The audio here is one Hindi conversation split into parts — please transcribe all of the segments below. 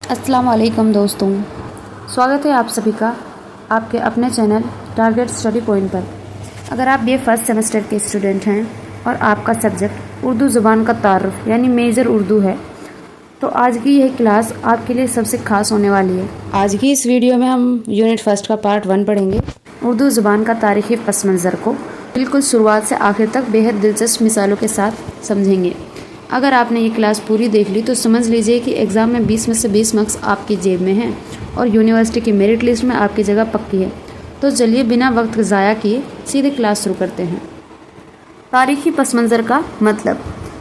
अस्सलाम वालेकुम दोस्तों, स्वागत है आप सभी का आपके अपने चैनल टारगेट स्टडी पॉइंट पर। अगर आप ये फर्स्ट सेमेस्टर के स्टूडेंट हैं और आपका सब्जेक्ट उर्दू ज़ुबान का तारुफ यानी मेजर उर्दू है, तो आज की यह क्लास आपके लिए सबसे खास होने वाली है। आज की इस वीडियो में हम यूनिट फर्स्ट का पार्ट 1 पढ़ेंगे। उर्दू ज़ुबान का तारीख़ी पस मंज़र को बिल्कुल शुरुआत से आखिर तक बेहद दिलचस्प मिसालों के साथ समझेंगे। अगर आपने ये क्लास पूरी देख ली तो समझ लीजिए कि एग्ज़ाम में 20 में से 20 मार्क्स आपकी जेब में हैं और यूनिवर्सिटी की मेरिट लिस्ट में आपकी जगह पक्की है। तो चलिए बिना वक्त ज़ाया किए सीधे क्लास शुरू करते हैं। तारीख़ी पस मंज़र का मतलब,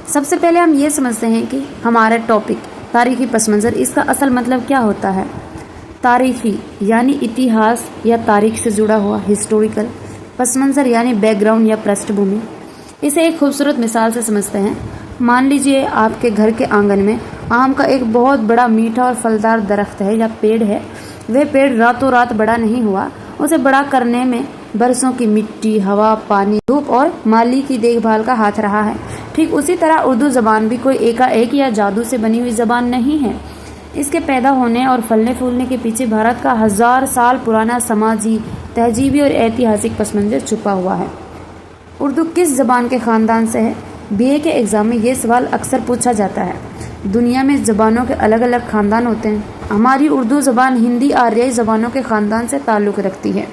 सबसे पहले हम ये समझते हैं कि हमारा टॉपिक तारीख़ी पस मंज़र, इसका असल मतलब क्या होता है। तारीख़ी यानी इतिहास या तारीख़ से जुड़ा हुआ हिस्टोरिकल, पस मंज़र यानी बैकग्राउंड या पृष्ठभूमि। इसे एक खूबसूरत मिसाल से समझते हैं। मान लीजिए आपके घर के आंगन में आम का एक बहुत बड़ा मीठा और फलदार दरख्त है या पेड़ है। वह पेड़ रातों रात बड़ा नहीं हुआ, उसे बड़ा करने में बरसों की मिट्टी, हवा, पानी, धूप और माली की देखभाल का हाथ रहा है। ठीक उसी तरह उर्दू ज़बान भी कोई एकाएक या जादू से बनी हुई ज़बान नहीं है। इसके पैदा होने और फलने फूलने के पीछे भारत का 1000 साल पुराना समाजी, तहजीबी और ऐतिहासिक पस मंज़र छुपा हुआ है। उर्दू किस ज़बान के ख़ानदान से है? बीए के एग्ज़ाम में ये सवाल अक्सर पूछा जाता है। दुनिया में ज़बानों के अलग अलग ख़ानदान होते हैं। हमारी उर्दू ज़बान हिंदी आर्याई ज़बानों के ख़ानदान से ताल्लुक़ रखती है।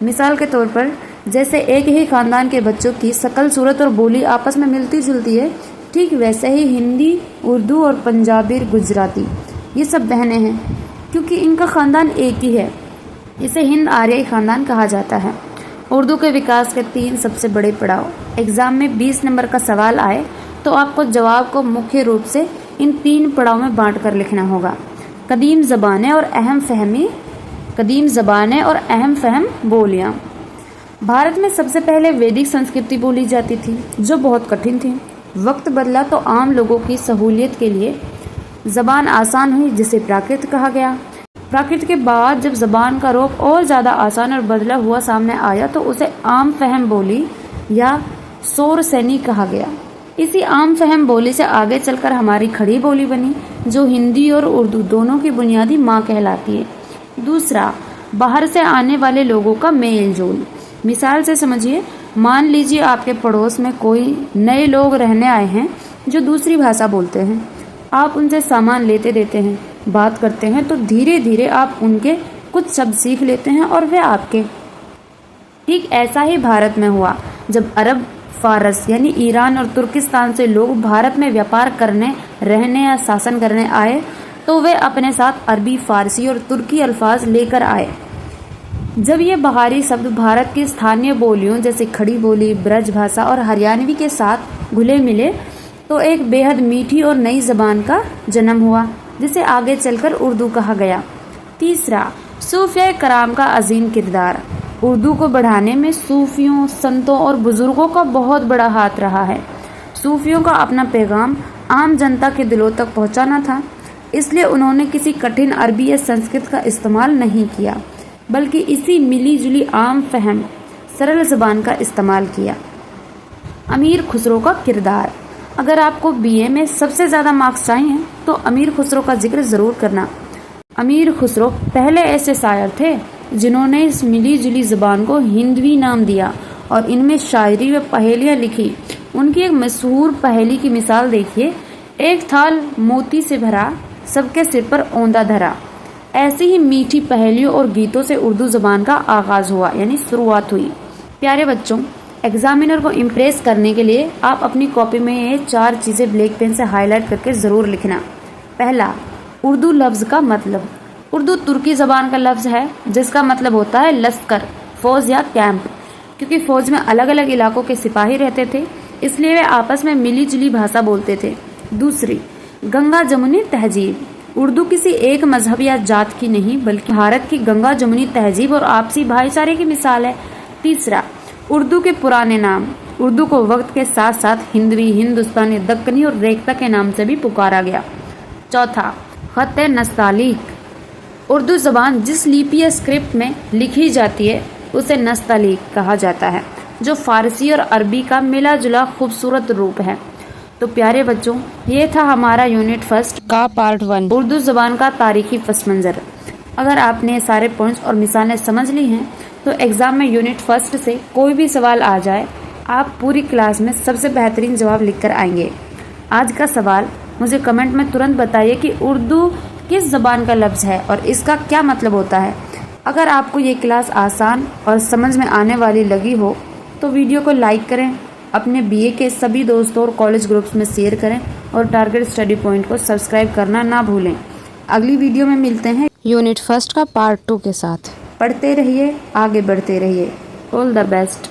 मिसाल के तौर पर जैसे एक ही ख़ानदान के बच्चों की शकल, सूरत और बोली आपस में मिलती जुलती है, ठीक वैसे ही हिंदी, उर्दू और पंजाबी, गुजराती ये सब बहनें हैं क्योंकि इनका ख़ानदान एक ही है। इसे हिंद आर्याई ख़ानदान कहा जाता है। उर्दू के विकास के 3 सबसे बड़े पड़ाव। एग्ज़ाम में 20 नंबर का सवाल आए तो आपको जवाब को मुख्य रूप से इन 3 पड़ाव में बांट कर लिखना होगा। कदीम ज़बानें और अहम फहम बोलियाँ। भारत में सबसे पहले वैदिक संस्कृति बोली जाती थी जो बहुत कठिन थी। वक्त बदला तो आम लोगों की सहूलियत के लिए ज़बान आसान हुई जिसे प्राकृत कहा गया। प्राकृत के बाद जब ज़बान का रूप और ज़्यादा आसान और बदला हुआ सामने आया तो उसे आम फहम बोली या सोरसेनी कहा गया। इसी आम फहम बोली से आगे चलकर हमारी खड़ी बोली बनी जो हिंदी और उर्दू दोनों की बुनियादी माँ कहलाती है। दूसरा, बाहर से आने वाले लोगों का मेल जोल। मिसाल से समझिए, मान लीजिए आपके पड़ोस में कोई नए लोग रहने आए हैं जो दूसरी भाषा बोलते हैं। आप उनसे सामान लेते देते हैं, बात करते हैं तो धीरे धीरे आप उनके कुछ शब्द सीख लेते हैं और वे आपके। ठीक ऐसा ही भारत में हुआ। जब अरब, फारस यानी ईरान और तुर्किस्तान से लोग भारत में व्यापार करने, रहने या शासन करने आए तो वे अपने साथ अरबी, फारसी और तुर्की अल्फाज लेकर आए। जब ये बाहरी शब्द भारत की स्थानीय बोलियों जैसे खड़ी बोली, ब्रज भाषा और हरियाणवी के साथ घुले मिले तो एक बेहद मीठी और नई ज़बान का जन्म हुआ जिसे आगे चलकर उर्दू कहा गया। तीसरा, सूफिया कराम का अजीम किरदार। उर्दू को बढ़ाने में सूफियों, संतों और बुजुर्गों का बहुत बड़ा हाथ रहा है। सूफियों का अपना पैगाम आम जनता के दिलों तक पहुंचाना था, इसलिए उन्होंने किसी कठिन अरबी या संस्कृत का इस्तेमाल नहीं किया बल्कि इसी मिली जुली आम फहम सरल ज़बान का इस्तेमाल किया। अमीर खुसरो का किरदार। अगर आपको बीए में सबसे ज़्यादा मार्क्स चाहिए तो अमीर खुसरो का जिक्र ज़रूर करना। अमीर खुसरो पहले ऐसे शायर थे जिन्होंने इस मिली जुली ज़बान को हिंदवी नाम दिया और इनमें शायरी व पहेलियाँ लिखी। उनकी एक मशहूर पहेली की मिसाल देखिए, एक थाल मोती से भरा, सबके सिर पर औंधा धरा। ऐसी ही मीठी पहेलियों और गीतों से उर्दू ज़बान का आगाज़ हुआ यानी शुरुआत हुई। प्यारे बच्चों, एग्जामिनर को इम्प्रेस करने के लिए आप अपनी कॉपी में ये 4 चीज़ें ब्लैक पेन से हाईलाइट करके ज़रूर लिखना। पहला, उर्दू लफ्ज़ का मतलब। उर्दू तुर्की ज़बान का लफ्ज़ है जिसका मतलब होता है लश्कर, फौज या कैंप। क्योंकि फ़ौज में अलग अलग इलाकों के सिपाही रहते थे इसलिए वे आपस में मिली जुली भाषा बोलते थे। दूसरी, गंगा जमुनी तहजीब। उर्दू किसी एक मजहब या जात की नहीं बल्कि भारत की गंगा जमुनी तहजीब और आपसी भाईचारे की मिसाल है। तीसरा, उर्दू के पुराने नाम। उर्दू को वक्त के साथ साथ हिंदवी, हिंदुस्तानी, दक्कनी और रेख्ता के नाम से भी पुकारा गया। चौथा, ख़त नस्तालीक। उर्दू ज़बान जिस लिपि या स्क्रिप्ट में लिखी जाती है उसे नस्तालीक कहा जाता है जो फ़ारसी और अरबी का मिला जुला खूबसूरत रूप है। तो प्यारे बच्चों, ये था हमारा यूनिट फर्स्ट का पार्ट 1 उर्दू ज़बान का तारीखी पस मंज़र। अगर आपने सारे पॉइंट्स और मिसालें समझ ली हैं तो एग्ज़ाम में यूनिट फर्स्ट से कोई भी सवाल आ जाए, आप पूरी क्लास में सबसे बेहतरीन जवाब लिखकर आएंगे। आज का सवाल मुझे कमेंट में तुरंत बताइए कि उर्दू किस ज़बान का लफ्ज़ है और इसका क्या मतलब होता है। अगर आपको ये क्लास आसान और समझ में आने वाली लगी हो तो वीडियो को लाइक करें, अपने बीए के सभी दोस्तों और कॉलेज ग्रुप्स में शेयर करें और टारगेट स्टडी पॉइंट को सब्सक्राइब करना ना भूलें। अगली वीडियो में मिलते हैं यूनिट फर्स्ट का पार्ट 2 के साथ। पढ़ते रहिए, आगे बढ़ते रहिए। All the best.